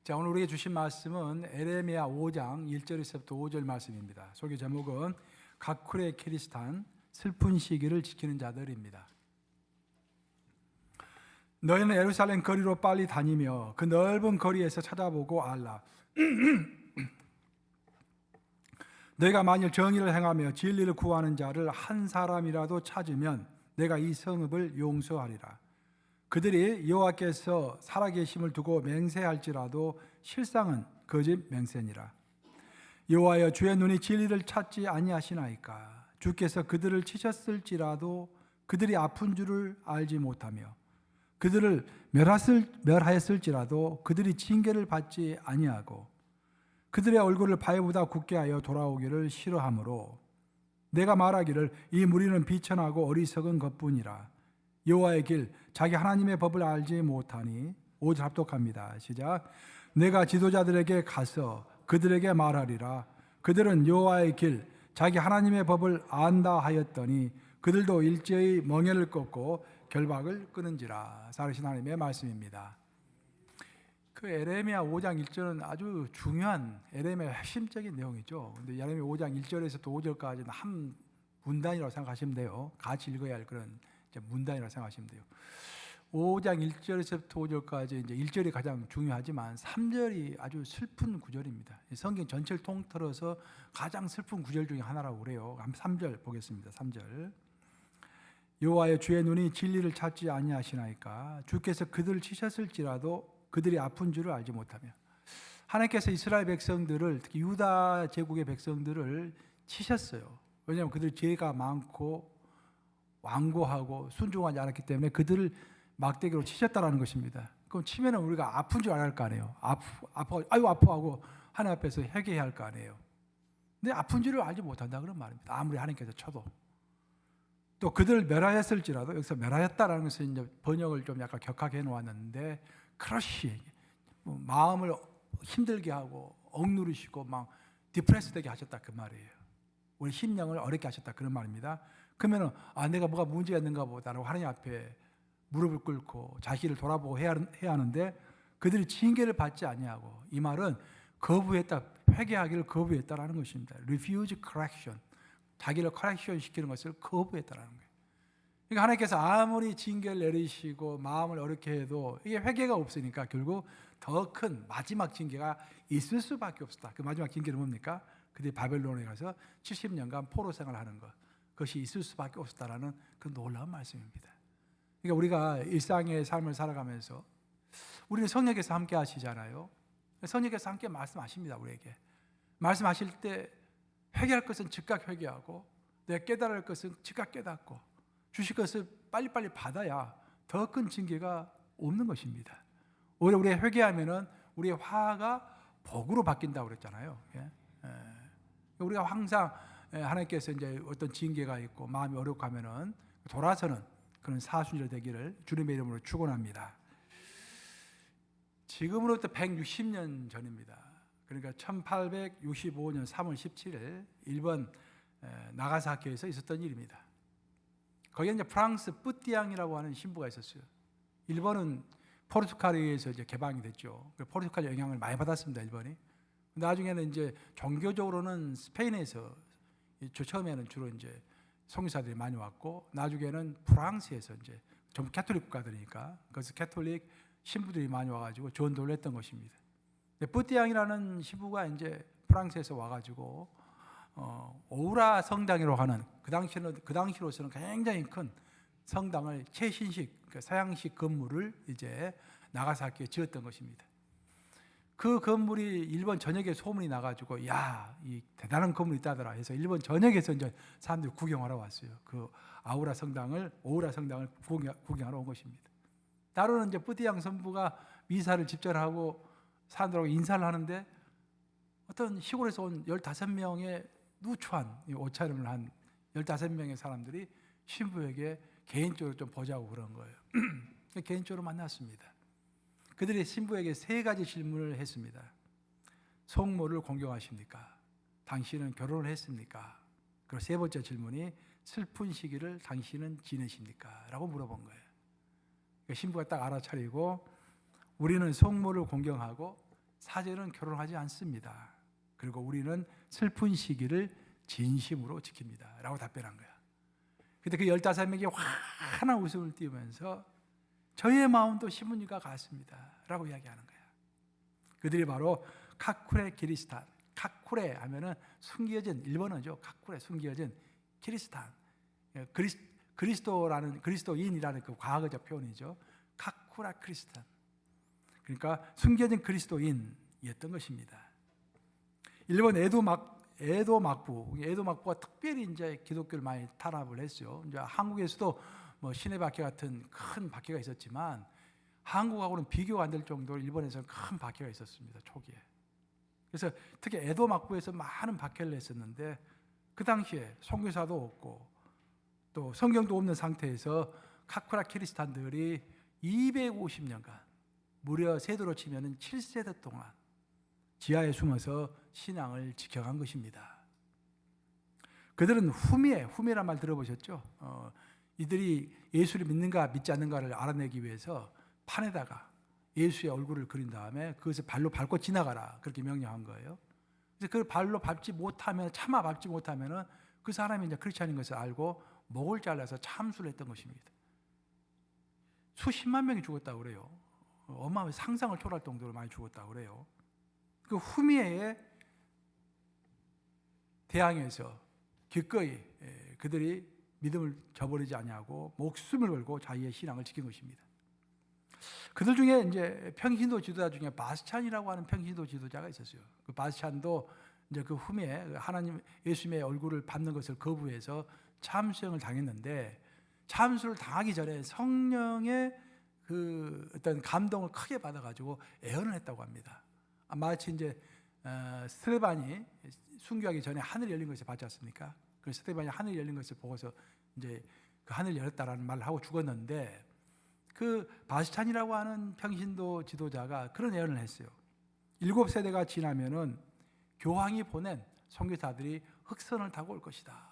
자, 오늘 우리에게 주신 말씀은 에레미야 5장 1절에서부터 5절 말씀입니다. 소개 제목은 가쿠레 키리스탄 슬픈 시기를 지키는 자들입니다. 너희는 예루살렘 거리로 빨리 다니며 그 넓은 거리에서 찾아보고 알라. 너희가 만일 정의를 행하며 진리를 구하는 자를 한 사람이라도 찾으면 내가 이 성읍을 용서하리라. 그들이 여호와께서 살아계심을 두고 맹세할지라도 실상은 거짓 맹세니라. 여호와여, 주의 눈이 진리를 찾지 아니하시나이까. 주께서 그들을 치셨을지라도 그들이 아픈 줄을 알지 못하며 그들을 멸하였을지라도 그들이 징계를 받지 아니하고 그들의 얼굴을 바위보다 굳게 하여 돌아오기를 싫어하므로 내가 말하기를 이 무리는 비천하고 어리석은 것뿐이라. 여호와의 길 자기 하나님의 법을 알지 못하니 5절 합독합니다. 시작. 내가 지도자들에게 가서 그들에게 말하리라. 그들은 여호와의 길 자기 하나님의 법을 안다 하였더니 그들도 일제히 멍에를 꺾고 결박을 끊은지라. 살아계신 하나님의 말씀입니다. 그 에레미야 5장 1절은 아주 중요한 에레미야의 핵심적인 내용이죠. 근데 에레미야 5장 1절에서 또 5절까지는 한 문단이라고 생각하시면 돼요. 같이 읽어야 할 그런 문단이라고 생각하시면 돼요. 5장 1절에서부터 5절까지 이제 1절이 가장 중요하지만 3절이 아주 슬픈 구절입니다. 성경 전체를 통틀어서 가장 슬픈 구절 중에 하나라고 그래요. 3절 보겠습니다. 3절. 여호와의 주의 눈이 진리를 찾지 아니하시나이까. 주께서 그들을 치셨을지라도 그들이 아픈 줄을 알지 못하며. 하나님께서 이스라엘 백성들을, 특히 유다 제국의 백성들을 치셨어요. 왜냐하면 그들이 죄가 많고 완고하고 순종하지 않았기 때문에 그들을 막대기로 치셨다라는 것입니다. 그럼 치면은 우리가 아픈 줄 알아야 할 거 아니에요. 아유 아파하고 하나님 앞에서 회개해야 할 거 아니에요. 근데 아픈 줄을 알지 못한다 그런 말입니다. 아무리 하나님께서 쳐도. 또 그들을 멸하였을지라도, 여기서 멸하였다라는 것은 이제 번역을 좀 약간 격하게 해놓았는데 크러쉬, 마음을 힘들게 하고 억누르시고 막 디프레스 되게 하셨다 그 말이에요. 우리 심령을 어렵게 하셨다 그런 말입니다. 그러면은 내가 뭐가 문제가 있는가 보다라고 하나님 앞에 무릎을 꿇고 자신을 돌아보고 해야 하는데 그들이 징계를 받지 아니하고, 이 말은 거부했다, 회개하기를 거부했다라는 것입니다. refuse correction, 자기를 correction 시키는 것을 거부했다라는 거예요. 그러니까 하나님께서 아무리 징계를 내리시고 마음을 어렵게 해도 이게 회개가 없으니까 결국 더 큰 마지막 징계가 있을 수밖에 없었다. 그 마지막 징계는 뭡니까? 그들이 바벨론에 가서 70년간 포로 생활하는 것, 그것이 있을 수밖에 없었다라는 그 놀라운 말씀입니다. 그러니까 우리가 일상의 삶을 살아가면서 우리는 성령께서 함께 하시잖아요. 성령께서 함께 말씀하십니다. 우리에게 말씀하실 때 회개할 것은 즉각 회개하고 내가 깨달을 것은 즉각 깨닫고 주실 것을 빨리빨리 받아야 더 큰 징계가 없는 것입니다. 오히려 우리가 회개하면은 우리의 화가 복으로 바뀐다고 그랬잖아요. 우리가 항상 하나님께서 이제 어떤 징계가 있고 마음이 어렵고 돌아서는 그런 사순절 되기를 주님의 이름으로 축원합니다. 지금으로부터 160년 전입니다. 그러니까 1865년 3월 17일 일본 나가사키에서 있었던 일입니다. 거기에 이제 프랑스 뿌띠앙이라고 하는 신부가 있었어요. 일본은 포르투갈에 의해서 이제 개방이 됐죠. 포르투갈 영향을 많이 받았습니다. 일본이. 나중에는 이제 종교적으로는 스페인에서 처음에는 주로 이제 성교사들이 많이 왔고, 나중에는 프랑스에서 이제 전부 캐톨릭 국가들이니까 그래서 캐톨릭 신부들이 많이 와가지고 전도를 했던 것입니다. 뿌띠앙이라는 신부가 이제 프랑스에서 와가지고 오우라 성당이라고 하는 그 당시로서는 굉장히 큰 성당을 최신식 서양식 건물을 이제 나가사키에 지었던 것입니다. 그 건물이 일본 전역에 소문이 나가지고 이 대단한 건물이 있다더라 해서 일본 전역에서 이제 사람들이 구경하러 왔어요. 그 오우라 성당을 구경하러 온 것입니다. 따로는 이제 뿌띠앙 선부가 미사를 집절하고 사람들하고 인사를 하는데 어떤 시골에서 온 15명의 누추한 옷차림을 한 15명의 사람들이 신부에게 개인적으로 좀 보자고 그런 거예요. 개인적으로 만났습니다. 그들이 신부에게 3가지 질문을 했습니다. 성모를 공경하십니까? 당신은 결혼을 했습니까? 그리고 3번째 질문이 슬픈 시기를 당신은 지내십니까? 라고 물어본 거예요. 신부가 딱 알아차리고 우리는 성모를 공경하고 사제는 결혼하지 않습니다. 그리고 우리는 슬픈 시기를 진심으로 지킵니다. 라고 답변한 거야. 근데 그 15명이 환한 웃음을 띄우면서 저의 마음도 시므니가 같습니다. 라고 이야기하는 거야. 그들이 바로 카쿠레 키리스탄. 카쿠레 하면은 숨겨진, 일본어죠. 카쿠레, 숨겨진 키리스탄. 그리스도라는, 그리스도인이라는 그 과거적 표현이죠. 카쿠라 크리스탄. 그러니까 숨겨진 그리스도인이었던 것입니다. 일본 에도막부가 특별히 이제 기독교를 많이 탄압을 했어요. 이제 한국에서도 뭐 시내박해 같은 큰 박해가 있었지만 한국하고는 비교가 안 될 정도로 일본에서는 큰 박해가 있었습니다. 초기에. 그래서 특히 에도막부에서 많은 박해를 했었는데 그 당시에 선교사도 없고 또 성경도 없는 상태에서 카쿠라 키리스탄들이 250년간 무려 세대로 치면 7세대 동안 지하에 숨어서 신앙을 지켜간 것입니다. 그들은 후미란 말 들어보셨죠? 이들이 예수를 믿는가 믿지 않는가를 알아내기 위해서 판에다가 예수의 얼굴을 그린 다음에 그것을 발로 밟고 지나가라 그렇게 명령한 거예요. 그래서 그 발로 차마 밟지 못하면은 그 사람이 이제 크리스찬인 것을 알고 목을 잘라서 참수를 했던 것입니다. 수십만 명이 죽었다고 그래요. 어마어마한 상상을 초월할 정도로 많이 죽었다고 그래요. 그 후미에에 대항해서 기꺼이 그들이 믿음을 저버리지 아니하고 목숨을 걸고 자기의 신앙을 지킨 것입니다. 그들 중에 이제 평신도 지도자 중에 바스찬이라고 하는 평신도 지도자가 있었어요. 그 바스찬도 이제 그 후미에 하나님 예수님의 얼굴을 밟는 것을 거부해서 참수형을 당했는데 참수를 당하기 전에 성령의 그 어떤 감동을 크게 받아가지고 애언을 했다고 합니다. 마치 이제 스테반이 순교하기 전에 하늘이 열린 것을 봤지 않습니까? 그 스테반이 하늘이 열린 것을 보고서 이제 그 하늘이 열렸다라는 말을 하고 죽었는데 그 바스찬이라고 하는 평신도 지도자가 그런 예언을 했어요. 7세대가 지나면은 교황이 보낸 선교사들이 흑선을 타고 올 것이다.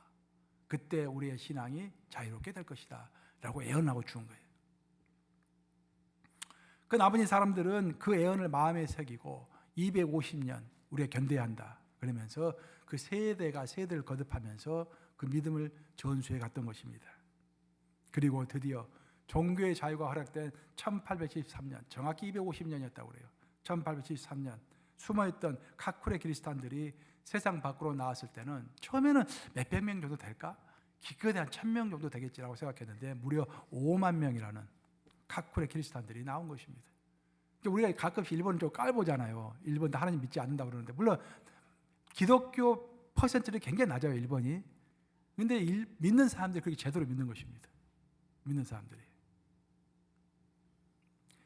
그때 우리의 신앙이 자유롭게 될 것이다. 라고 예언하고 죽은 거예요. 그 나머지 사람들은 그 예언을 마음에 새기고 250년 우리가 견뎌야 한다. 그러면서 그 세대를 거듭하면서 그 믿음을 전수해 갔던 것입니다. 그리고 드디어 종교의 자유가 허락된 1873년, 정확히 250년이었다고 그래요. 1873년 숨어있던 카쿠레 키리스탄들이 세상 밖으로 나왔을 때는 처음에는 몇백 명 정도 될까? 기껏해 한 1000명 정도 되겠지라고 생각했는데 무려 5만 명이라는 카쿠레 키리스탄들이 나온 것입니다. 우리가 가끔씩 일본을 좀 깔보잖아요. 일본도 하나님 믿지 않는다고 그러는데 물론 기독교 퍼센트는 굉장히 낮아요. 일본이. 그런데 믿는 사람들이 그렇게 제대로 믿는 것입니다. 믿는 사람들이.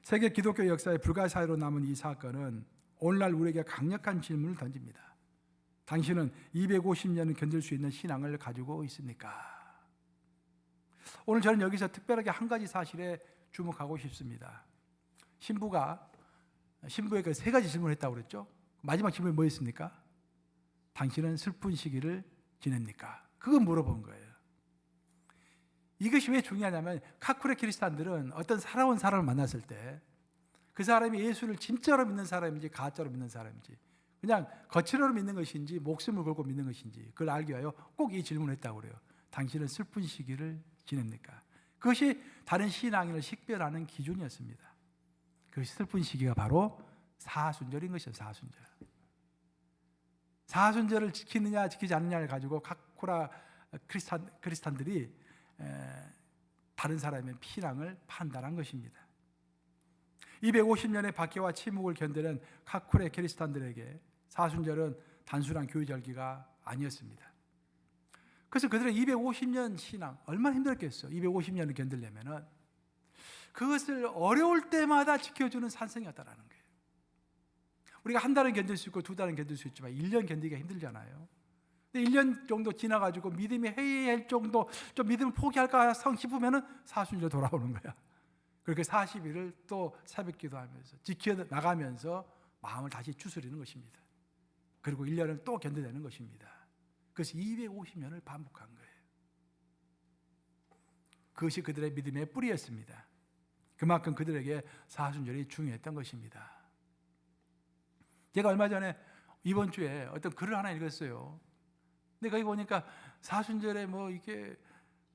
세계 기독교 역사의 불가사의로 남은 이 사건은 오늘날 우리에게 강력한 질문을 던집니다. 당신은 250년을 견딜 수 있는 신앙을 가지고 있습니까? 오늘 저는 여기서 특별하게 한 가지 사실에 주목하고 싶습니다. 신부에게 3가지 질문을 했다고 그랬죠? 마지막 질문이 뭐였습니까? 당신은 슬픈 시기를 지냅니까? 그거 물어본 거예요. 이것이 왜 중요하냐면 카쿠레 키리스탄들은 어떤 살아온 사람을 만났을 때 그 사람이 예수를 진짜로 믿는 사람인지 가짜로 믿는 사람인지 그냥 거칠어로 믿는 것인지 목숨을 걸고 믿는 것인지 그걸 알기 위하여 꼭 이 질문을 했다고 그래요. 당신은 슬픈 시기를 지냅니까? 그것이 다른 신앙인을 식별하는 기준이었습니다. 그 슬픈 시기가 바로 사순절인 것이죠. 사순절을 지키느냐 지키지 않느냐를 가지고 카쿠라 크리스탄들이 다른 사람의 신앙을 판단한 것입니다. 250년의 박해와 침묵을 견디는 카쿠레 키리스탄들에게 사순절은 단순한 교회절기가 아니었습니다. 그래서 그들의 250년 신앙 얼마나 힘들었겠어요. 250년을 견디려면은 그것을 어려울 때마다 지켜주는 산성이었다라는 거예요. 우리가 한 달은 견딜 수 있고 2달은 견딜 수 있지만 1년 견디기가 힘들잖아요. 근데 1년 정도 지나가지고 믿음이 해이할 정도 좀 믿음을 포기할까 싶으면은 사순절 돌아오는 거야. 그렇게 40일을 또 새벽 기도하면서 지켜나가면서 마음을 다시 추스리는 것입니다. 그리고 1년을 또 견뎌내는 것입니다. 그래서 250년을 반복한 거예요. 그것이 그들의 믿음의 뿌리였습니다. 그만큼 그들에게 사순절이 중요했던 것입니다. 제가 얼마 전에 이번 주에 어떤 글을 하나 읽었어요. 근데 거기 보니까 사순절에 뭐 이렇게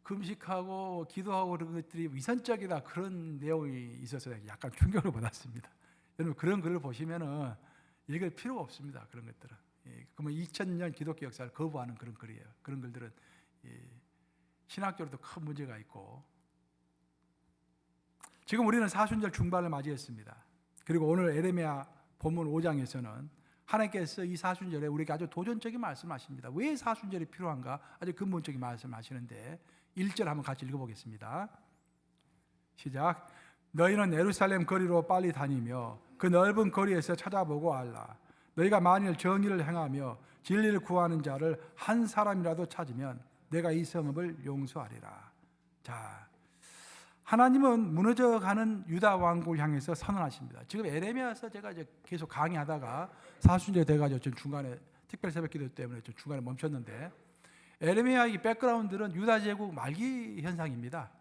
금식하고 기도하고 그런 것들이 위선적이다 그런 내용이 있어서 약간 충격을 받았습니다. 여러분 그런 글을 보시면은 읽을 필요가 없습니다. 그런 것들은. 그러면 2000년 기독교 역사를 거부하는 그런 글이에요. 그런 글들은 신학적으로도 큰 문제가 있고. 지금 우리는 사순절 중반을 맞이했습니다. 그리고 오늘 에레미야 본문 5장에서는 하나님께서 이 사순절에 우리에게 아주 도전적인 말씀하십니다. 왜 사순절이 필요한가? 아주 근본적인 말씀하시는데 1절 한번 같이 읽어보겠습니다. 시작. 너희는 예루살렘 거리로 빨리 다니며 그 넓은 거리에서 찾아보고 알라. 너희가 만일 정의를 행하며 진리를 구하는 자를 한 사람이라도 찾으면 내가 이 성읍을 용서하리라. 자, 하나님은 무너져가는 유다 왕국을 향해서 선언하십니다. 지금 에레미야서 제가 이제 계속 강의하다가 사순절 돼가지고 좀 중간에 특별 새벽기도 때문에 좀 중간에 멈췄는데, 에레미야 이 백그라운드는 유다 제국 말기 현상입니다.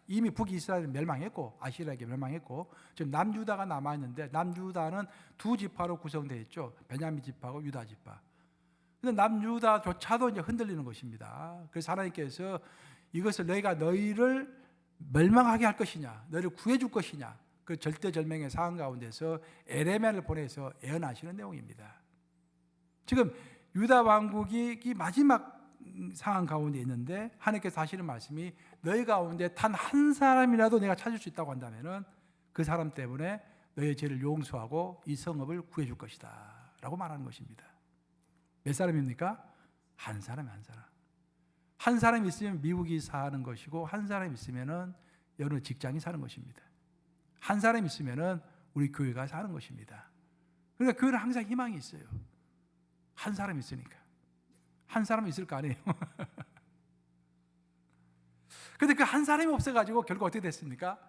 이미 북이스라엘 멸망했고 아시리아에게 멸망했고 지금 남유다가 남아 있는데, 남유다는 두 지파로 구성되어 있죠. 베냐민 지파하고 유다 지파. 근데 남유다조차도 이제 흔들리는 것입니다. 그래서 하나님께서 이것을 너희를 멸망하게 할 것이냐, 너희를 구해줄 것이냐, 그 절대절명의 상황 가운데서 에레미야를 보내서 예언하시는 내용입니다. 지금 유다 왕국이 이 마지막 상황 가운데 있는데 하나님께서 하시는 말씀이 너희 가운데 단 한 사람이라도 내가 찾을 수 있다고 한다면은 그 사람 때문에 너희의 죄를 용서하고 이 성읍을 구해줄 것이다 라고 말하는 것입니다. 몇 사람입니까? 한 사람. 한 사람이 있으면 미국이 사는 것이고 한 사람이 있으면은 여러 직장이 사는 것입니다. 한 사람이 있으면은 우리 교회가 사는 것입니다. 그러니까 교회는 항상 희망이 있어요. 한 사람이 있으니까. 한 사람이 있을 거 아니에요. 그런데 그 한 사람이 없어가지고 결국 어떻게 됐습니까?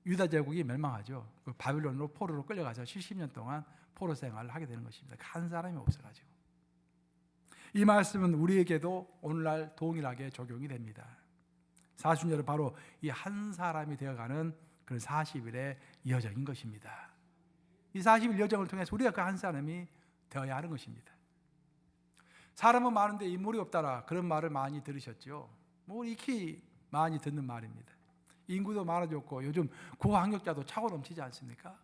유다 제국이 멸망하죠. 그 바빌론으로 포로로 끌려가서 70년 동안 포로 생활을 하게 되는 것입니다. 한 사람이 없어가지고. 이 말씀은 우리에게도 오늘날 동일하게 적용이 됩니다. 사순절은 바로 이 한 사람이 되어가는 그런 40일의 여정인 것입니다. 이 40일 여정을 통해서 우리가 그 한 사람이 되어야 하는 것입니다. 사람은 많은데 인물이 없다라 그런 말을 많이 들으셨죠. 뭐 익히 많이 듣는 말입니다. 인구도 많아졌고 요즘 고학력자도 차고 넘치지 않습니까?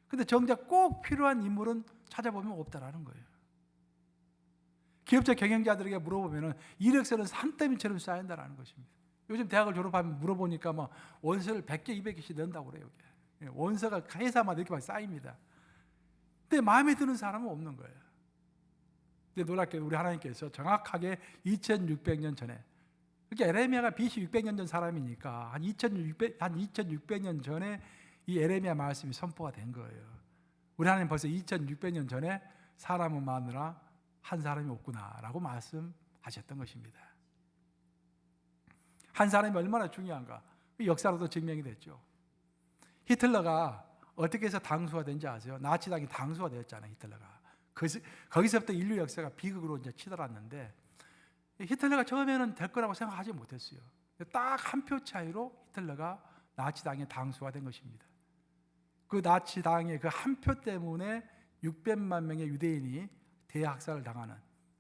근데 정작 꼭 필요한 인물은 찾아보면 없다라는 거예요. 기업체 경영자들에게 물어보면 이력서는 산더미처럼 쌓인다라는 것입니다. 요즘 대학을 졸업하면 물어보니까 뭐 원서를 100개, 200개씩 넣는다고 그래요. 원서가 회사마다 이렇게 많이 쌓입니다. 근데 마음에 드는 사람은 없는 거예요. 근데 놀랍게도 우리 하나님께서 정확하게 2600년 전에, 그러니까 에레미야가 BC 600년 전 사람이니까 한 2600년 전에 이 에레미야 말씀이 선포가 된 거예요. 우리 하나님 벌써 2600년 전에 사람은 많으나 한 사람이 없구나라고 말씀하셨던 것입니다. 한 사람이 얼마나 중요한가? 역사로도 증명이 됐죠. 히틀러가 어떻게 해서 당수가 된지 아세요? 나치당이 당수가 되었잖아요. 히틀러가. 거기서부터 인류 역사가 비극으로 이제 치달았는데, 히틀러가 처음에는 될 거라고 생각하지 못했어요. 딱 한 표 차이로 히틀러가 나치당의 당수가 된 것입니다. 그 나치당의 그 한 표 때문에 600만 명의 유대인이 대학살을 당하는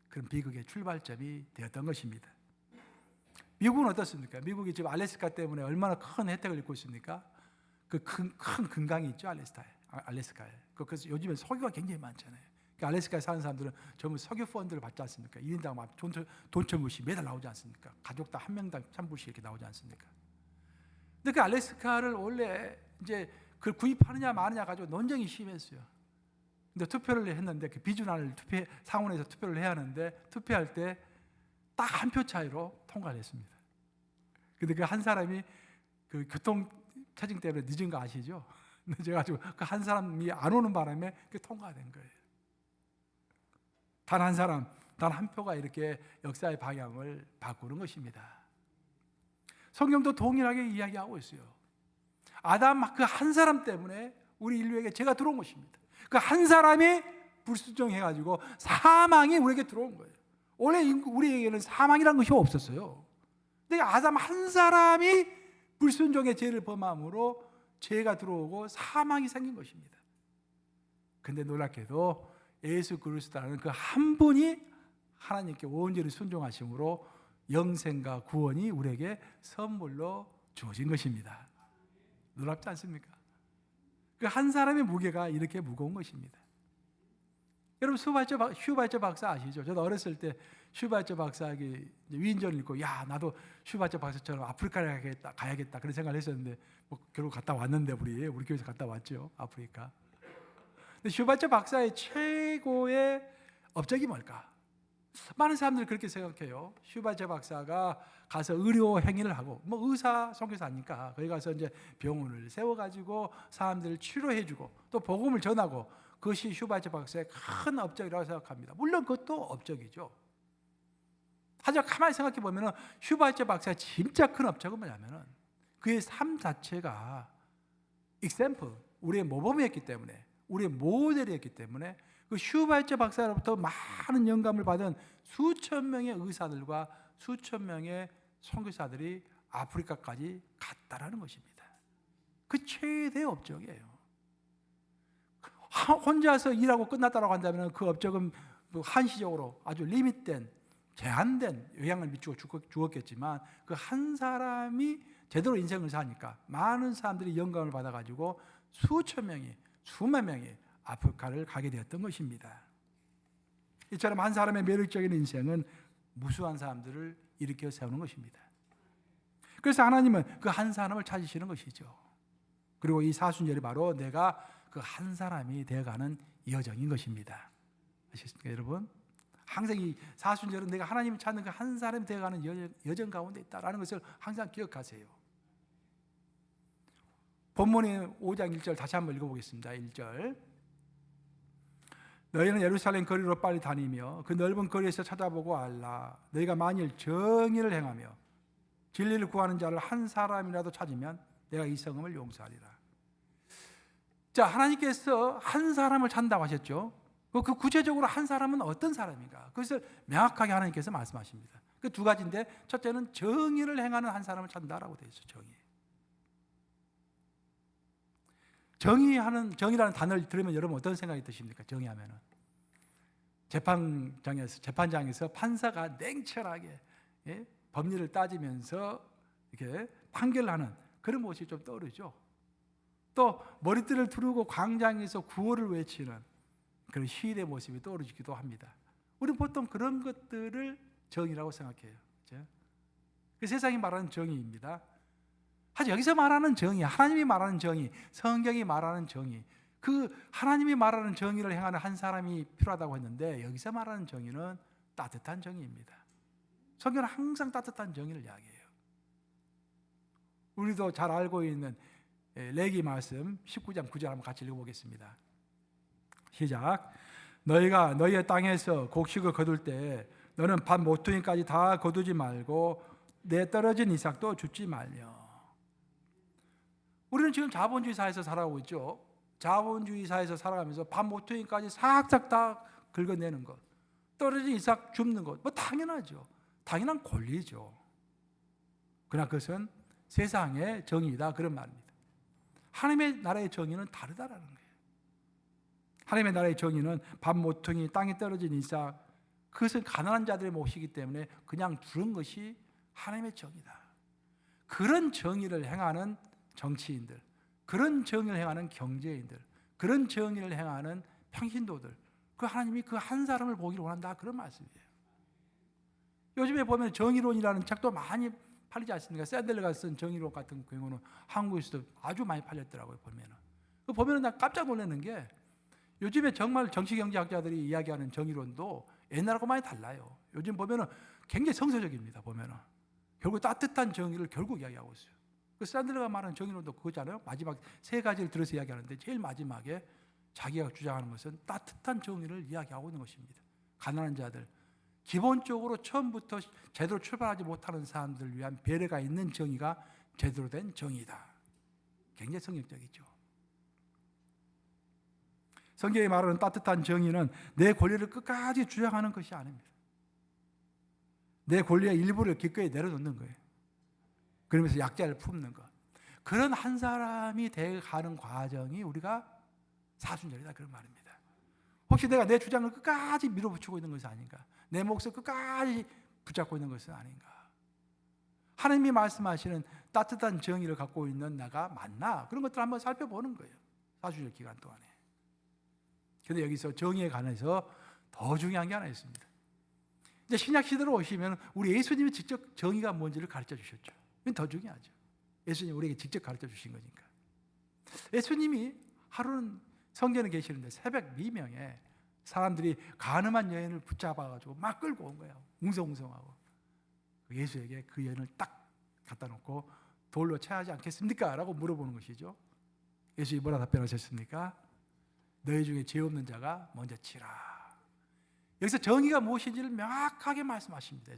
그런 비극의 출발점이 되었던 것입니다. 미국은 어떻습니까? 미국이 지금 알래스카 때문에 얼마나 큰 혜택을 입고 있습니까? 그 큰 금강이 있죠, 알래스카에. 그래서 요즘에 석유가 굉장히 많잖아요. 알래스카에 사는 사람들은 전부 석유 펀드를 받지 않습니까? 1인당 막 돈 천불씩 매달 나오지 않습니까? 가족당 한 명당 1000불씩 이렇게 나오지 않습니까? 근데 그 알래스카를 원래 이제 그걸 구입하느냐 마느냐 가지고 논쟁이 심했어요. 근데 투표를 했는데 그 비준안을 상원에서 투표를 해야 하는데 투표할 때 딱 한 표 차이로 통과를 했습니다. 근데 그 한 사람이 그 교통 체증 때문에 늦은 거 아시죠? 늦어가지고 그 한 사람이 안 오는 바람에 그게 통과된 거예요. 단 한 사람, 단 한 표가 이렇게 역사의 방향을 바꾸는 것입니다. 성경도 동일하게 이야기하고 있어요. 아담 그 한 사람 때문에 우리 인류에게 죄가 들어온 것입니다. 그 한 사람이 불순종해가지고 사망이 우리에게 들어온 거예요. 원래 우리에게는 사망이라는 것이 없었어요. 근데 아담 한 사람이 불순종의 죄를 범함으로 죄가 들어오고 사망이 생긴 것입니다. 근데 놀랍게도 예수 그리스도라는 그 한 분이 하나님께 온전히 순종하심으로 영생과 구원이 우리에게 선물로 주어진 것입니다. 놀랍지 않습니까? 그 한 사람의 무게가 이렇게 무거운 것입니다. 여러분 슈바이처 박사 아시죠? 저도 어렸을 때 슈바이처 박사에게 위인전을 읽고 야 나도 슈바이처 박사처럼 아프리카에 가야겠다 그런 생각을 했었는데 뭐 결국 갔다 왔는데 우리 교회에서 갔다 왔죠. 아프리카. 근데 슈바이처 박사의 최고의 업적이 뭘까? 많은 사람들이 그렇게 생각해요. 슈바이처 박사가 가서 의료 행위를 하고 뭐 의사 선교사니까 거기 가서 이제 병원을 세워가지고 사람들을 치료해주고 또 복음을 전하고 그것이 슈바이처 박사의 큰 업적이라고 생각합니다. 물론 그것도 업적이죠. 하지만 가만히 생각해 보면은 슈바이처 박사의 진짜 큰 업적은 뭐냐면은 그의 삶 자체가 example, 우리의 모범이었기 때문에, 우리의 모델이었기 때문에 그 슈바이처 박사로부터 많은 영감을 받은 수천 명의 의사들과 수천 명의 선교사들이 아프리카까지 갔다라는 것입니다. 그 최대의 업적이에요. 혼자서 일하고 끝났다고 한다면 그 업적은 한시적으로 아주 리밋된 제한된 영향을 미치고 죽었겠지만 그 한 사람이 제대로 인생을 사니까 많은 사람들이 영감을 받아가지고 수천 명이 수만 명이 아프리카를 가게 되었던 것입니다. 이처럼 한 사람의 매력적인 인생은 무수한 사람들을 일으켜 세우는 것입니다. 그래서 하나님은 그 한 사람을 찾으시는 것이죠. 그리고 이 사순절이 바로 내가 그 한 사람이 되어가는 여정인 것입니다. 아시겠습니까, 여러분? 항상 이 사순절은 내가 하나님을 찾는 그 한 사람이 되어가는 여정 가운데 있다라는 것을 항상 기억하세요. 본문의 5장 1절 다시 한번 읽어보겠습니다. 1절 너희는 예루살렘 거리로 빨리 다니며 그 넓은 거리에서 찾아보고 알라. 너희가 만일 정의를 행하며 진리를 구하는 자를 한 사람이라도 찾으면 내가 이 성읍을 용서하리라. 자, 하나님께서 한 사람을 찾는다고 하셨죠. 그 구체적으로 한 사람은 어떤 사람인가? 그것을 명확하게 하나님께서 말씀하십니다. 그 두 가지인데 첫째는 정의를 행하는 한 사람을 찾는다라고 되어 있어요. 정의라는 단어를 들으면 여러분 어떤 생각이 드십니까? 정의하면은 재판장에서 판사가 냉철하게 법리를 따지면서 이렇게 판결을 하는 그런 모습이 좀 떠오르죠. 또 머리띠를 두르고 광장에서 구호를 외치는 그런 시인의 모습이 떠오르기도 합니다. 우리는 보통 그런 것들을 정의라고 생각해요. 그렇죠? 그 세상이 말하는 정의입니다. 하지만 여기서 말하는 정의, 하나님이 말하는 정의, 성경이 말하는 정의, 그 하나님이 말하는 정의를 행하는 한 사람이 필요하다고 했는데 여기서 말하는 정의는 따뜻한 정의입니다. 성경은 항상 따뜻한 정의를 이야기해요. 우리도 잘 알고 있는 레기 말씀 19장 9절 한번 같이 읽어보겠습니다. 시작. 너희가 너희의 땅에서 곡식을 거둘 때 너는 밭 모퉁이까지 다 거두지 말고 내 떨어진 이삭도 줍지 말며. 우리는 지금 자본주의 사회에서 살아가고 있죠. 자본주의 사회에서 살아가면서 밭 모퉁이까지 싹싹 다 긁어내는 것, 떨어진 이삭 줍는 것, 뭐 당연하죠. 당연한 권리죠. 그러나 그것은 세상의 정의이다 그런 말입니다. 하나님의 나라의 정의는 다르다라는 거예요. 하나님의 나라의 정의는 밭 모퉁이 땅에 떨어진 이삭, 그것은 가난한 자들의 몫이기 때문에 그냥 주는 것이 하나님의 정의다. 그런 정의를 행하는 정치인들, 그런 정의를 행하는 경제인들, 그런 정의를 행하는 평신도들, 그 하나님이 그 한 사람을 보기를 원한다 그런 말씀이에요. 요즘에 보면 정의론이라는 책도 많이 팔리지 않습니까? 샌델러가 쓴 정의론 같은 경우는 한국에서도 아주 많이 팔렸더라고요. 보면은 나 깜짝 놀라는 게 요즘에 정말 정치경제학자들이 이야기하는 정의론도 옛날하고 많이 달라요. 요즘 보면은 굉장히 성서적입니다. 보면은 결국 따뜻한 정의를 결국 이야기하고 있어요. 그 샌들러가 말하는 정의론도 그거잖아요. 마지막 세 가지를 들어서 이야기하는데 제일 마지막에 자기가 주장하는 것은 따뜻한 정의를 이야기하고 있는 것입니다. 가난한 자들, 기본적으로 처음부터 제대로 출발하지 못하는 사람들을 위한 배려가 있는 정의가 제대로 된 정의다. 굉장히 성경적이죠. 성경이 말하는 따뜻한 정의는 내 권리를 끝까지 주장하는 것이 아닙니다. 내 권리의 일부를 기꺼이 내려놓는 거예요. 그러면서 약자를 품는 것. 그런 한 사람이 되어가는 과정이 우리가 사순절이다 그런 말입니다. 혹시 내가 내 주장을 끝까지 밀어붙이고 있는 것은 아닌가? 내 몫을 끝까지 붙잡고 있는 것은 아닌가? 하나님이 말씀하시는 따뜻한 정의를 갖고 있는 나가 맞나? 그런 것들을 한번 살펴보는 거예요. 4주절 기간 동안에. 그런데 여기서 정의에 관해서 더 중요한 게 하나 있습니다. 이제 신약 시대로 오시면 우리 예수님이 직접 정의가 뭔지를 가르쳐 주셨죠. 이건 더 중요하죠. 예수님이 우리에게 직접 가르쳐 주신 거니까. 예수님이 하루는 성전에 계시는데 새벽 미명에 사람들이 가늠한 여인을 붙잡아가지고 막 끌고 온 거예요. 웅성웅성하고. 예수에게 그 여인을 딱 갖다 놓고 돌로 쳐야지 않겠습니까? 라고 물어보는 것이죠. 예수님이 뭐라 답변하셨습니까? 너희 중에 죄 없는 자가 먼저 치라. 여기서 정의가 무엇인지를 명확하게 말씀하십니다.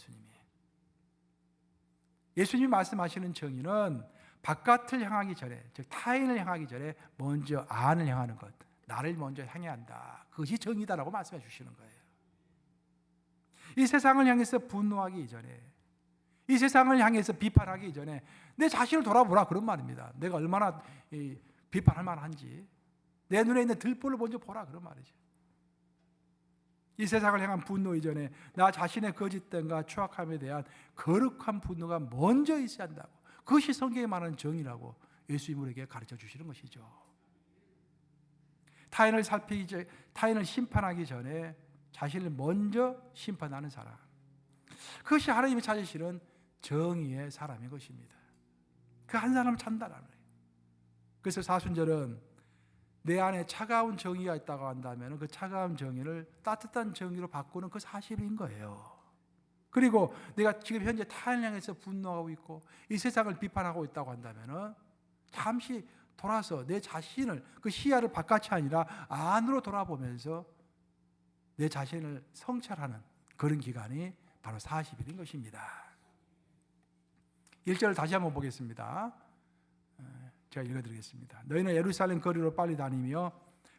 예수님이 말씀하시는 정의는 바깥을 향하기 전에, 즉 타인을 향하기 전에 먼저 안을 향하는 것, 나를 먼저 향해야 한다. 그것이 정의다라고 말씀해 주시는 거예요. 이 세상을 향해서 분노하기 이전에, 이 세상을 향해서 비판하기 이전에 내 자신을 돌아보라, 그런 말입니다. 내가 얼마나 비판할 만한지 내 눈에 있는 들보를 먼저 보라, 그런 말이죠. 이 세상을 향한 분노 이전에 나 자신의 거짓됨과 추악함에 대한 거룩한 분노가 먼저 있어야 한다고. 그것이 성경에 말하는 정의라고 예수님이 우리에게 가르쳐 주시는 것이죠. 타인을 심판하기 전에 자신을 먼저 심판하는 사람, 그것이 하나님이 찾으시는 정의의 사람인 것입니다. 그 한 사람을 찾는다는 거예요. 그래서 사순절은 내 안에 차가운 정의가 있다고 한다면 그 차가운 정의를 따뜻한 정의로 바꾸는 그 사실인 거예요. 그리고 내가 지금 현재 타인을 향해서 분노하고 있고 이 세상을 비판하고 있다고 한다면 잠시 돌아서 내 자신을, 그 시야를 바깥이 아니라 안으로 돌아보면서 내 자신을 성찰하는 그런 기간이 바로 40일인 것입니다. 1절을 다시 한번 보겠습니다. 제가 읽어드리겠습니다. 너희는 예루살렘 거리로 빨리 다니며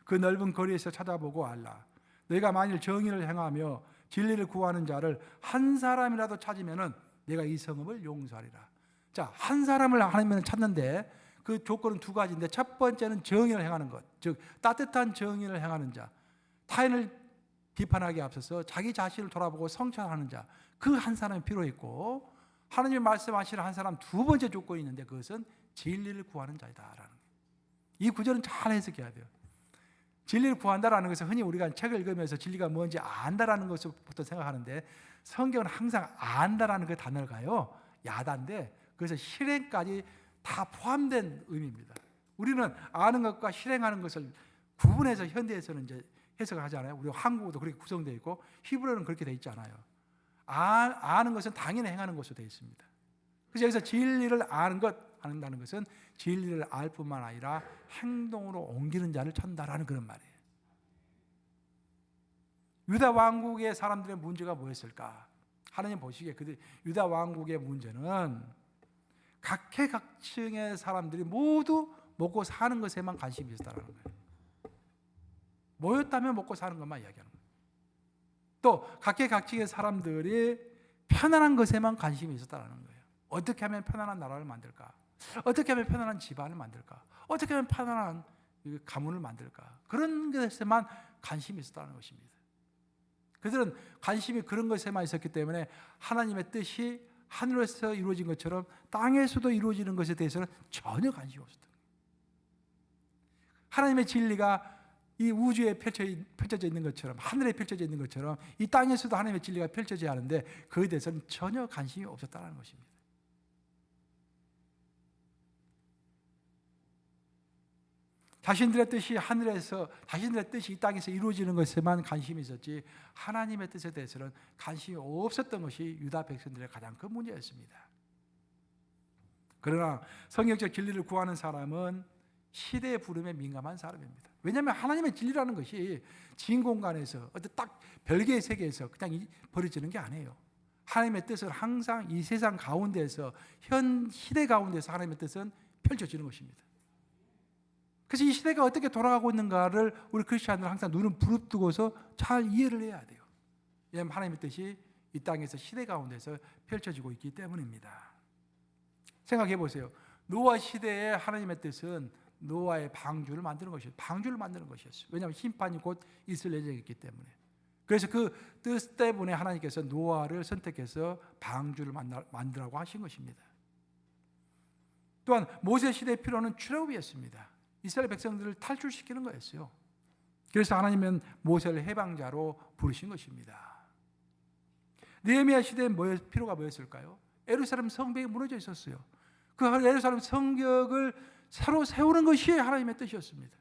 그 넓은 거리에서 찾아보고 알라. 너희가 만일 정의를 행하며 진리를 구하는 자를 한 사람이라도 찾으면은 내가 이 성읍을 용서하리라. 자, 한 사람을 하나님은 찾는데 그 조건은 두 가지인데, 첫 번째는 정의를 행하는 것, 즉 따뜻한 정의를 행하는 자, 타인을 비판하기에 앞서서 자기 자신을 돌아보고 성찰하는 자, 그 한 사람이 필요했고, 하나님이 말씀하시는 한 사람 두 번째 조건이 있는데 그것은 진리를 구하는 자이다라는 거예요. 이 구절은 잘 해석해야 돼요. 진리를 구한다라는 것은 흔히 우리가 책을 읽으면서 진리가 뭔지 안다라는 것부터 생각하는데, 성경은 항상 안다라는 그 단어가요 야단데 그래서 실행까지 다 포함된 의미입니다. 우리는 아는 것과 실행하는 것을 구분해서 현대에서는 이제 해석을 하잖아요. 우리 한국어도 그렇게 구성되어 있고 히브리어는 그렇게 되어 있잖아요. 아는 것은 당연히 행하는 것으로 되어 있습니다. 그래서 여기서 진리를 안다는 것은 진리를 알 뿐만 아니라 행동으로 옮기는 자를 찾는다라는 그런 말이에요. 유다 왕국의 사람들의 문제가 뭐였을까? 하나님 보시기에 유다 왕국의 문제는 각계각층의 사람들이 모두 먹고 사는 것에만 관심이 있었다는 거예요. 모였다면 먹고 사는 것만 이야기하는 거예요. 또 각계각층의 사람들이 편안한 것에만 관심이 있었다는 거예요. 어떻게 하면 편안한 나라를 만들까? 어떻게 하면 편안한 집안을 만들까? 어떻게 하면 편안한 가문을 만들까? 그런 것에만 관심이 있었다는 것입니다. 그들은 관심이 그런 것에만 있었기 때문에 하나님의 뜻이 하늘에서 이루어진 것처럼 땅에서도 이루어지는 것에 대해서는 전혀 관심이 없었던 거예요. 하나님의 진리가 이 우주에 펼쳐져 있는 것처럼, 하늘에 펼쳐져 있는 것처럼 이 땅에서도 하나님의 진리가 펼쳐져야 하는데 그에 대해서는 전혀 관심이 없었다는 것입니다. 자신들의 뜻이 하늘에서, 자신들의 뜻이 이 땅에서 이루어지는 것에만 관심이 있었지 하나님의 뜻에 대해서는 관심이 없었던 것이 유다 백성들의 가장 큰 문제였습니다. 그러나 성경적 진리를 구하는 사람은 시대의 부름에 민감한 사람입니다. 왜냐하면 하나님의 진리라는 것이 진 공간에서 어떤 딱 별개의 세계에서 그냥 벌어지는 게 아니에요. 하나님의 뜻은 항상 이 세상 가운데에서, 현 시대 가운데서 하나님의 뜻은 펼쳐지는 것입니다. 그래서 이 시대가 어떻게 돌아가고 있는가를 우리 크리스천들은 항상 눈을 부릅뜨고서 잘 이해를 해야 돼요. 왜냐하면 하나님의 뜻이 이 땅에서 시대 가운데서 펼쳐지고 있기 때문입니다. 생각해 보세요. 노아 시대의 하나님의 뜻은 노아의 방주를 만드는 것이었어요. 방주를 만드는 것이었어요. 왜냐하면 심판이 곧 있을 예정이기 때문에. 그래서 그 뜻 때문에 하나님께서 노아를 선택해서 방주를 만들라고 하신 것입니다. 또한 모세 시대의 필요는 출애굽이었습니다. 이스라엘 백성들을 탈출시키는 거였어요. 그래서 하나님은 모세를 해방자로 부르신 것입니다. 느헤미야 시대에 필요가 뭐였을까요? 예루살렘 성벽이 무너져 있었어요. 그 예루살렘 성벽을 새로 세우는 것이 하나님의 뜻이었습니다.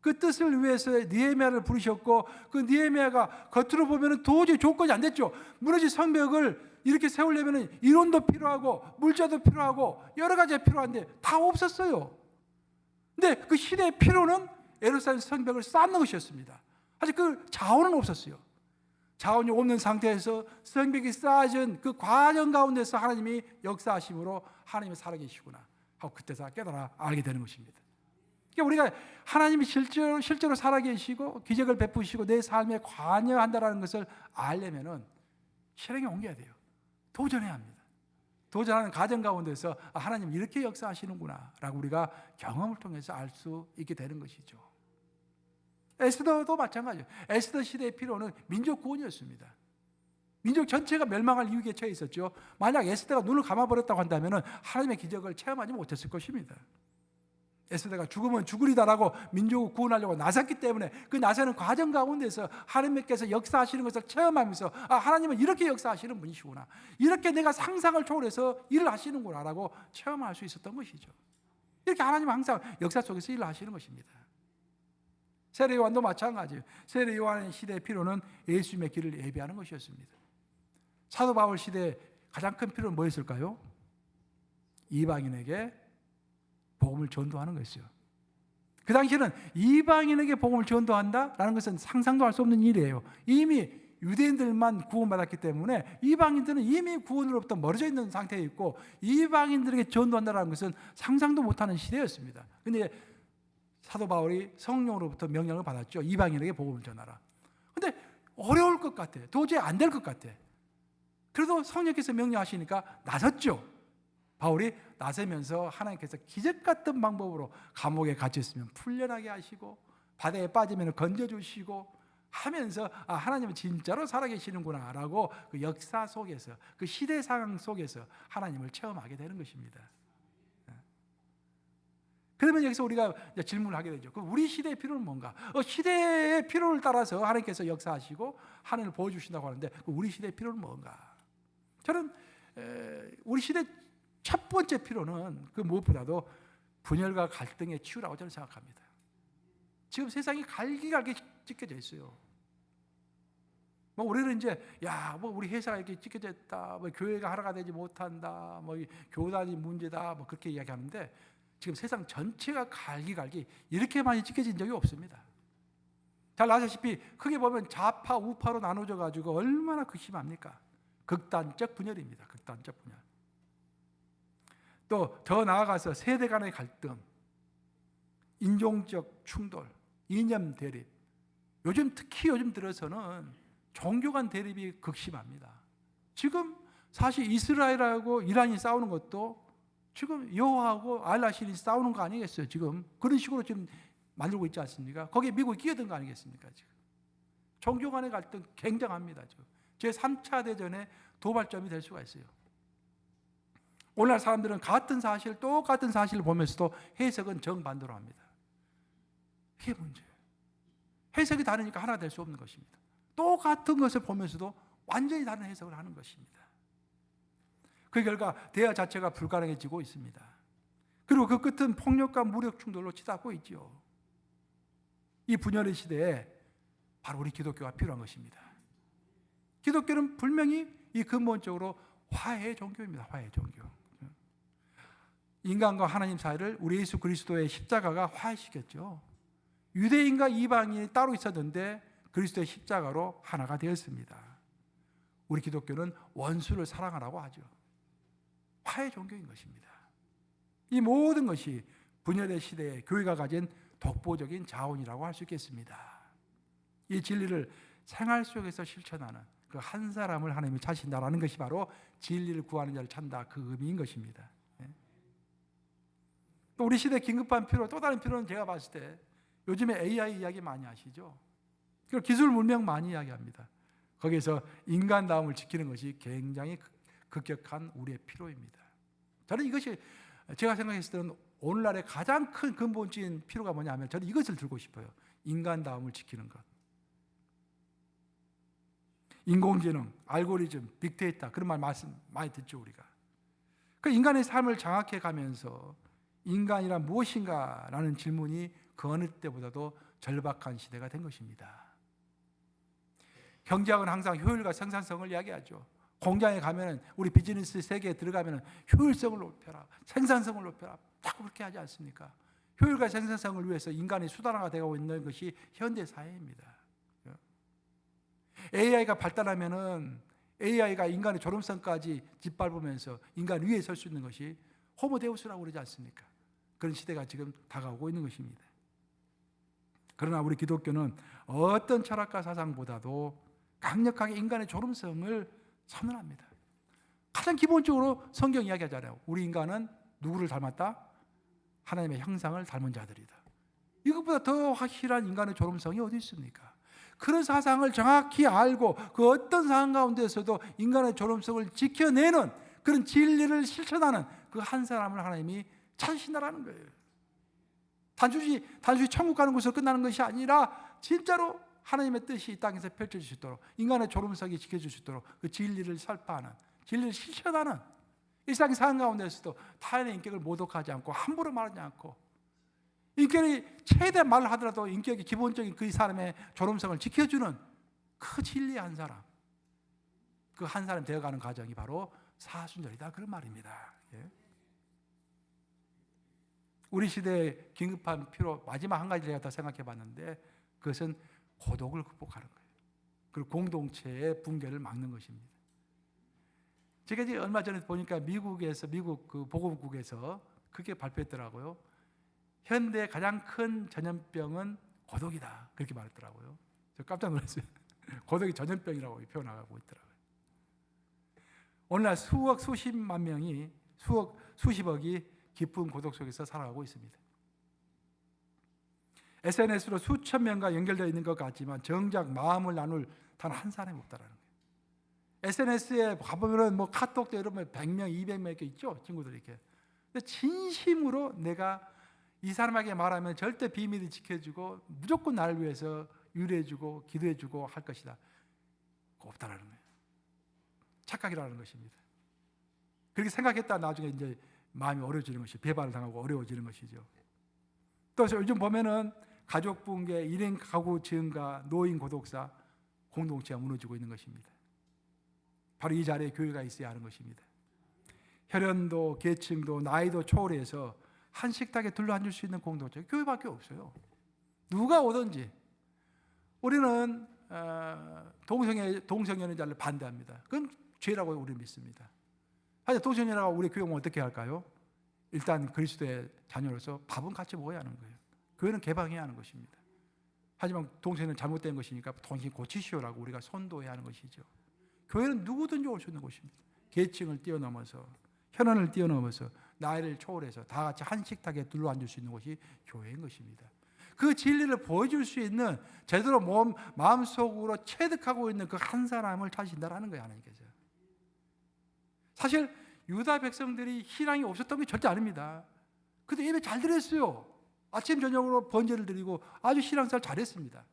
그 뜻을 위해서 느헤미야를 부르셨고, 그 느헤미야가 겉으로 보면 도저히 조건이 안 됐죠. 무너진 성벽을 이렇게 세우려면 이론도 필요하고 물자도 필요하고 여러 가지가 필요한데 다 없었어요. 근데 그 시대의 필요는 예루살렘 성벽을 쌓는 것이었습니다. 아직 그 자원은 없었어요. 자원이 없는 상태에서 성벽이 쌓아진 그 과정 가운데서 하나님이 역사하심으로 하나님이 살아계시구나 하고 그때서 깨달아 알게 되는 것입니다. 그러니까 우리가 하나님이 실제로 살아계시고 기적을 베푸시고 내 삶에 관여한다는 것을 알려면 실행에 옮겨야 돼요. 도전해야 합니다. 도전하는 과정 가운데서 하나님 이렇게 역사하시는구나 라고 우리가 경험을 통해서 알 수 있게 되는 것이죠. 에스더도 마찬가지예요. 에스더 시대의 필요는 민족 구원이었습니다. 민족 전체가 멸망할 위기에 처해 있었죠. 만약 에스더가 눈을 감아버렸다고 한다면 하나님의 기적을 체험하지 못했을 것입니다. 에스더가 죽으면 죽으리다라고 민족을 구원하려고 나섰기 때문에 그 나서는 과정 가운데서 하나님께서 역사하시는 것을 체험하면서 하나님은 이렇게 역사하시는 분이시구나, 이렇게 내가 상상을 초월해서 일을 하시는구나 라고 체험할 수 있었던 것이죠. 이렇게 하나님은 항상 역사 속에서 일을 하시는 것입니다. 세례 요한도 마찬가지예요. 세례 요한의 시대의 필요는 예수님의 길을 예비하는 것이었습니다. 사도 바울 시대의 가장 큰 필요는 뭐였을까요? 이방인에게 복음을 전도하는 것이요. 그 당시에는 이방인에게 복음을 전도한다라는 것은 상상도 할 수 없는 일이에요. 이미 유대인들만 구원받았기 때문에 이방인들은 이미 구원으로부터 멀어져 있는 상태에 있고, 이방인들에게 전도한다는 것은 상상도 못하는 시대였습니다. 그런데 사도 바울이 성령으로부터 명령을 받았죠. 이방인에게 복음을 전하라. 그런데 어려울 것 같아. 도저히 안 될 것 같아. 그래도 성령께서 명령하시니까 나섰죠. 바울이 나서면서 하나님께서 기적 같은 방법으로 감옥에 갇혔으면 풀려나게 하시고 바다에 빠지면 건져주시고 하면서 하나님은 진짜로 살아계시는구나 라고 그 역사 속에서, 그 시대 상황 속에서 하나님을 체험하게 되는 것입니다. 그러면 여기서 우리가 질문을 하게 되죠. 우리 시대의 필요는 뭔가? 시대의 필요를 따라서 하나님께서 역사하시고 하나님을 보여주신다고 하는데 우리 시대의 필요는 뭔가? 저는 우리 시대 첫 번째 필요는 그 무엇보다도 분열과 갈등의 치유라고 저는 생각합니다. 지금 세상이 갈기갈기 찢겨져 있어요. 우리는 이제 우리 회사가 이렇게 찢겨져 있다, 교회가 하나가 되지 못한다, 교단이 문제다, 그렇게 이야기하는데 지금 세상 전체가 갈기갈기 이렇게 많이 찢겨진 적이 없습니다. 잘 아시다시피 크게 보면 좌파 우파로 나눠져 가지고 얼마나 심합니까? 극단적 분열입니다. 극단적 분열. 또 더 나아가서 세대 간의 갈등, 인종적 충돌, 이념 대립. 특히 요즘 들어서는 종교 간 대립이 극심합니다. 지금 사실 이스라엘하고 이란이 싸우는 것도 지금 여호와하고 알라신이 싸우는 거 아니겠어요? 지금 그런 식으로 지금 만들고 있지 않습니까? 거기에 미국이 끼어든 거 아니겠습니까? 지금 종교 간의 갈등 굉장합니다. 지금 제3차 대전의 도발점이 될 수가 있어요. 오늘날 사람들은 똑같은 사실을 보면서도 해석은 정반대로 합니다. 이게 문제예요. 해석이 다르니까 하나 될 수 없는 것입니다. 똑같은 것을 보면서도 완전히 다른 해석을 하는 것입니다. 그 결과 대화 자체가 불가능해지고 있습니다. 그리고 그 끝은 폭력과 무력 충돌로 치닫고 있죠. 이 분열의 시대에 바로 우리 기독교가 필요한 것입니다. 기독교는 분명히 이 근본적으로 화해의 종교입니다. 화해의 종교. 인간과 하나님 사이를 우리 예수 그리스도의 십자가가 화해시켰죠. 유대인과 이방인이 따로 있었는데 그리스도의 십자가로 하나가 되었습니다. 우리 기독교는 원수를 사랑하라고 하죠. 화해 종교인 것입니다. 이 모든 것이 분열의 시대에 교회가 가진 독보적인 자원이라고 할 수 있겠습니다. 이 진리를 생활 속에서 실천하는 그 한 사람을 하나님이 찾으신다라는 것이 바로 진리를 구하는 자를 찾는다, 그 의미인 것입니다. 또 우리 시대 긴급한 필요, 또 다른 필요는 제가 봤을 때 요즘에 AI 이야기 많이 하시죠. 그리고 기술 문명 많이 이야기합니다. 거기에서 인간다움을 지키는 것이 굉장히 급격한 우리의 필요입니다. 저는 이것이 제가 생각했을 때는 오늘날의 가장 큰 근본적인 필요가 뭐냐면 저는 이것을 들고 싶어요. 인간다움을 지키는 것. 인공지능, 알고리즘, 빅데이터 그런 말씀 많이 듣죠 우리가. 그 인간의 삶을 장악해 가면서 인간이란 무엇인가 라는 질문이 그 어느 때보다도 절박한 시대가 된 것입니다. 경제학은 항상 효율과 생산성을 이야기하죠. 공장에 가면 우리 비즈니스 세계에 들어가면 효율성을 높여라, 생산성을 높여라 자꾸 그렇게 하지 않습니까? 효율과 생산성을 위해서 인간이 수단화가 되고 있는 것이 현대 사회입니다. AI가 발달하면은 AI가 인간의 존엄성까지 짓밟으면서 인간 위에 설 수 있는 것이 호모데우스라고 그러지 않습니까? 그런 시대가 지금 다가오고 있는 것입니다. 그러나 우리 기독교는 어떤 철학과 사상보다도 강력하게 인간의 존엄성을 선언합니다. 가장 기본적으로 성경 이야기하잖아요. 우리 인간은 누구를 닮았다? 하나님의 형상을 닮은 자들이다. 이것보다 더 확실한 인간의 존엄성이 어디 있습니까? 그런 사상을 정확히 알고 그 어떤 상황 가운데서도 인간의 존엄성을 지켜내는 그런 진리를 실천하는 그 한 사람을 하나님이 찾으신다라는 거예요. 단순히 천국 가는 곳으로 끝나는 것이 아니라 진짜로 하나님의 뜻이 이 땅에서 펼쳐질 수 있도록 인간의 존엄성이 지켜질 수 있도록 그 진리를 설파하는, 진리를 실천하는 일상의 삶 가운데서도 타인의 인격을 모독하지 않고 함부로 말하지 않고 인격이 최대한 말을 하더라도 인격의 기본적인 그 사람의 존엄성을 지켜주는 그 진리의 한 사람, 그 한 사람 되어가는 과정이 바로 사순절이다 그런 말입니다. 예. 우리 시대의 긴급한 필요 마지막 한 가지 제가 더 생각해 봤는데 그것은 고독을 극복하는 거예요. 그리고 공동체의 붕괴를 막는 것입니다. 제가 이제 얼마 전에 보니까 미국 그 보건국에서 그게 발표했더라고요. 현대 가장 큰 전염병은 고독이다 그렇게 말했더라고요. 저 깜짝 놀랐어요. 고독이 전염병이라고 표현하고 있더라고요. 오늘날 수십만 명이 수십억이 깊은 고독 속에서 살아가고 있습니다. SNS로 수천 명과 연결되어 있는 것 같지만 정작 마음을 나눌 단 한 사람이 없다라는 거예요. SNS에 가보면 뭐 카톡도 여러분 100명, 200명 이렇게 있죠, 친구들이 이렇게. 근데 진심으로 내가 이 사람에게 말하면 절대 비밀을 지켜주고 무조건 나를 위해서 유래해주고 기도해주고 할 것이다. 없다라는 거예요. 착각이라는 것입니다. 그렇게 생각했다 나중에 이제 마음이 어려워지는 것이 배반을 당하고 어려워지는 것이죠. 또 요즘 보면은 가족 붕괴, 1인 가구 증가, 노인 고독사, 공동체가 무너지고 있는 것입니다. 바로 이 자리에 교회가 있어야 하는 것입니다. 혈연도, 계층도, 나이도 초월해서 한 식탁에 둘러앉을 수 있는 공동체, 교회밖에 없어요. 누가 오든지 우리는 동성연애자를 반대합니다. 그건 죄라고 우리는 믿습니다. 하여튼 동성연애가 우리 교회 오면 어떻게 할까요? 일단 그리스도의 자녀로서 밥은 같이 먹어야 하는 거예요. 교회는 개방해야 하는 것입니다. 하지만 동성애는 잘못된 것이니까 동시 고치시오라고 우리가 선도해야 하는 것이죠. 교회는 누구든지 올 수 있는 곳입니다. 계층을 뛰어넘어서 혈연을 뛰어넘어서 나이를 초월해서 다 같이 한 식탁에 둘러앉을 수 있는 곳이 교회인 것입니다. 그 진리를 보여줄 수 있는 제대로 마음속으로 체득하고 있는 그 한 사람을 찾으신다라는 거예요, 하나님께서. 사실 유다 백성들이 신앙이 없었던 게 절대 아닙니다. 근데 예배 잘 드렸어요. 아침 저녁으로 번제를 드리고 아주 신앙생활 잘했습니다.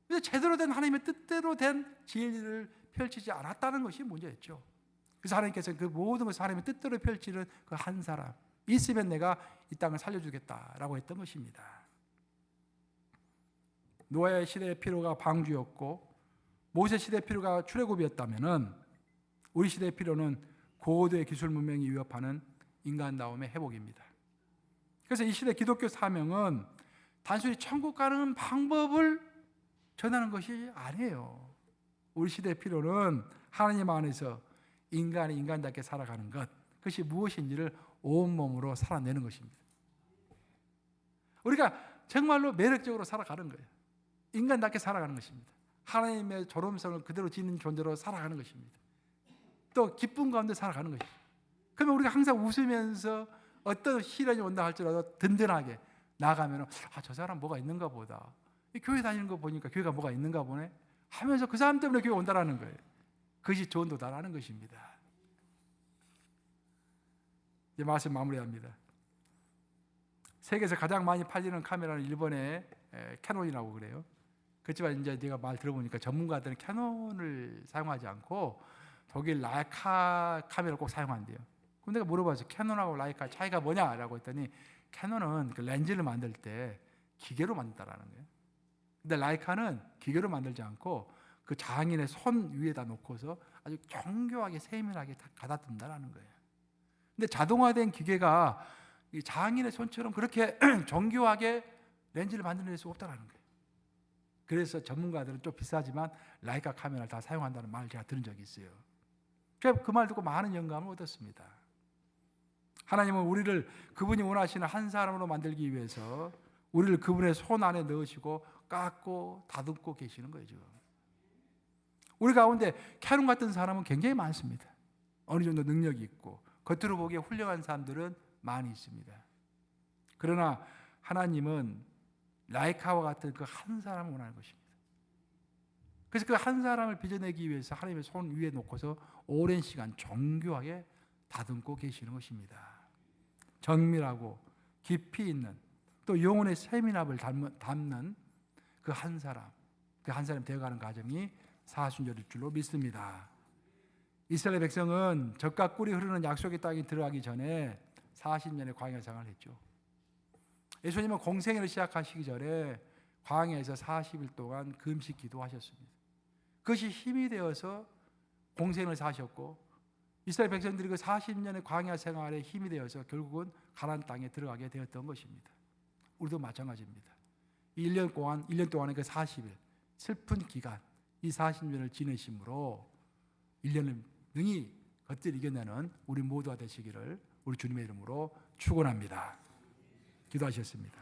근데 제대로 된 하나님의 뜻대로 된 진리를 펼치지 않았다는 것이 문제였죠. 그래서 하나님께서 그 모든 것을 하나님의 뜻대로 펼치는 그 한 사람 있으면 내가 이 땅을 살려주겠다라고 했던 것입니다. 노아의 시대의 필요가 방주였고 모세 시대의 필요가 출애굽이었다면은 우리 시대의 필요는 고도의 기술 문명이 위협하는 인간다움의 회복입니다. 그래서 이 시대 기독교 사명은 단순히 천국 가는 방법을 전하는 것이 아니에요. 우리 시대의 필요는 하나님 안에서 인간이 인간답게 살아가는 것, 그것이 무엇인지를 온몸으로 살아내는 것입니다. 우리가 정말로 매력적으로 살아가는 거예요. 인간답게 살아가는 것입니다. 하나님의 존엄성을 그대로 지닌 존재로 살아가는 것입니다. 또 기쁨 가운데 살아가는 것이죠. 그러면 우리가 항상 웃으면서 어떤 시련이 온다 할지라도 든든하게 나가면 저 사람 뭐가 있는가 보다. 교회 다니는 거 보니까 교회가 뭐가 있는가 보네 하면서 그 사람 때문에 교회 온다라는 거예요. 그것이 전도다라는 것입니다. 이제 말씀 마무리합니다. 세계에서 가장 많이 팔리는 카메라는 일본의 캐논이라고 그래요. 그렇지만 이제 내가 말 들어보니까 전문가들은 캐논을 사용하지 않고 독일 라이카 카메라를 꼭 사용한대요. 그럼 내가 물어봤어요. 캐논하고 라이카 차이가 뭐냐라고 했더니 캐논은 그 렌즈를 만들 때 기계로 만든다라는 거예요. 근데 라이카는 기계로 만들지 않고 그 장인의 손 위에다 놓고서 아주 정교하게 세밀하게 다 가다듬는다라는 거예요. 근데 자동화된 기계가 이 장인의 손처럼 그렇게 정교하게 렌즈를 만들어낼 수 없다라는 거예요. 그래서 전문가들은 좀 비싸지만 라이카 카메라를 다 사용한다는 말을 제가 들은 적이 있어요. 그 말 듣고 많은 영감을 얻었습니다. 하나님은 우리를 그분이 원하시는 한 사람으로 만들기 위해서 우리를 그분의 손 안에 넣으시고 깎고 다듬고 계시는 거죠. 우리 가운데 캐논 같은 사람은 굉장히 많습니다. 어느 정도 능력이 있고 겉으로 보기에 훌륭한 사람들은 많이 있습니다. 그러나 하나님은 라이카와 같은 그 한 사람을 원하는 것입니다. 그래서 그 한 사람을 빚어내기 위해서 하나님의 손 위에 놓고서 오랜 시간 정교하게 다듬고 계시는 것입니다. 정밀하고 깊이 있는 또 영혼의 세밀함을 담는 그 한 사람 되어가는 과정이 사순절일 줄로 믿습니다. 이스라엘 백성은 젖과 꿀이 흐르는 약속의 땅에 들어가기 전에 40년의 광야 생활을 했죠. 예수님은 공생애를 시작하시기 전에 광야에서 40일 동안 금식 기도하셨습니다. 그것이 힘이 되어서 공생을 사셨고 이스라엘 백성들이 그 40년의 광야 생활에 힘이 되어서 결국은 가나안 땅에 들어가게 되었던 것입니다. 우리도 마찬가지입니다. 1년 동안의 그 40일 슬픈 기간 이 40년을 지내심으로 1년을 능히 겉을 이겨내는 우리 모두가 되시기를 우리 주님의 이름으로 축원합니다. 기도하셨습니다.